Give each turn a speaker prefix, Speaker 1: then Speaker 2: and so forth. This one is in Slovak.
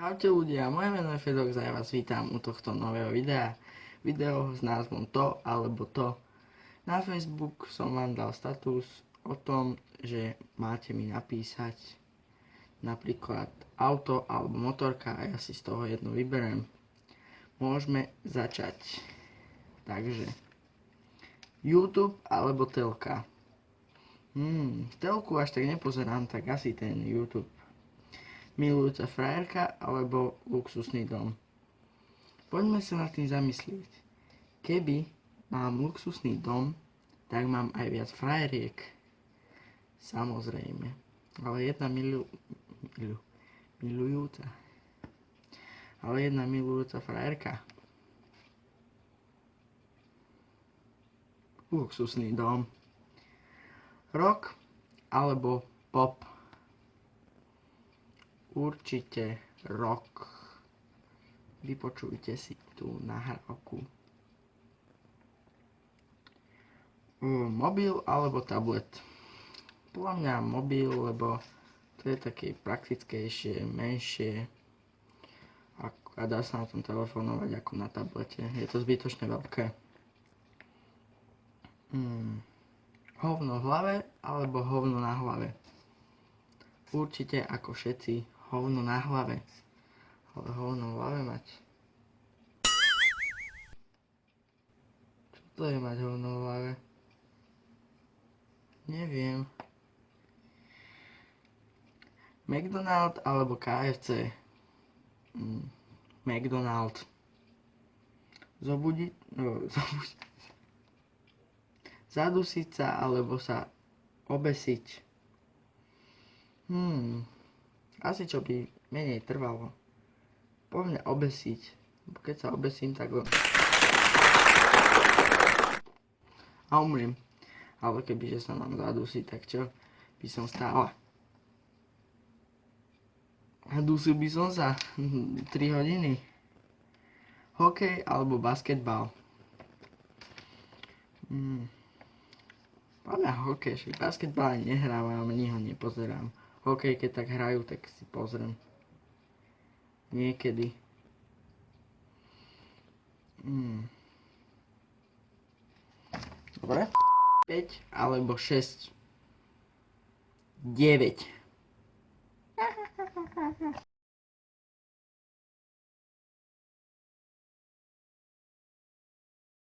Speaker 1: Čaute ľudia, moje meno je Fedox a ja vás vítam u tohto nového videa. Video s názvom To alebo to. Na Facebook som vám dal status o tom, že máte mi napísať napríklad auto alebo motorka a ja si z toho jednu vyberiem. Môžeme začať. Takže YouTube alebo telka. Telku až tak nepozerám, tak asi ten YouTube. Milujúca frajerka alebo luxusný dom. Poďme sa nad tým zamyslieť. Keby mám luxusný dom, tak mám aj viac frajeriek. Samozrejme. Ale jedna milujúca. Ale jedna milujúca frajerka. Luxusný dom. Rock alebo pop. Určite rock. Vypočujte si tú nahrávku. Mobil alebo tablet. Podľa mňa mobil, lebo to je také praktickejšie, menšie a dá sa na tom telefonovať ako na tablete. Je to zbytočne veľké. Hovno v hlave alebo hovno na hlave. Určite ako všetci hovno na hlave. Ale hovno v hlave mať. Čo to je mať hovno v hlave? Neviem. McDonald alebo KFC? McDonald. Zobudiť? Zadusiť sa alebo sa obesiť? Asi čo by menej trvalo. Poďme obesiť. Keď sa obesím, tak a umriem. Ale kebyže sa mám zadusiť, tak čo by som stála? A dusil by som sa 3 hodiny. Hokej alebo basketbal? Poďme hokej, však basketbal ani nehrávam, ani ho nepozerám. Hokej, keď tak hrajú, tak si pozriem. Niekedy. Dobre. 5 alebo 6. 9.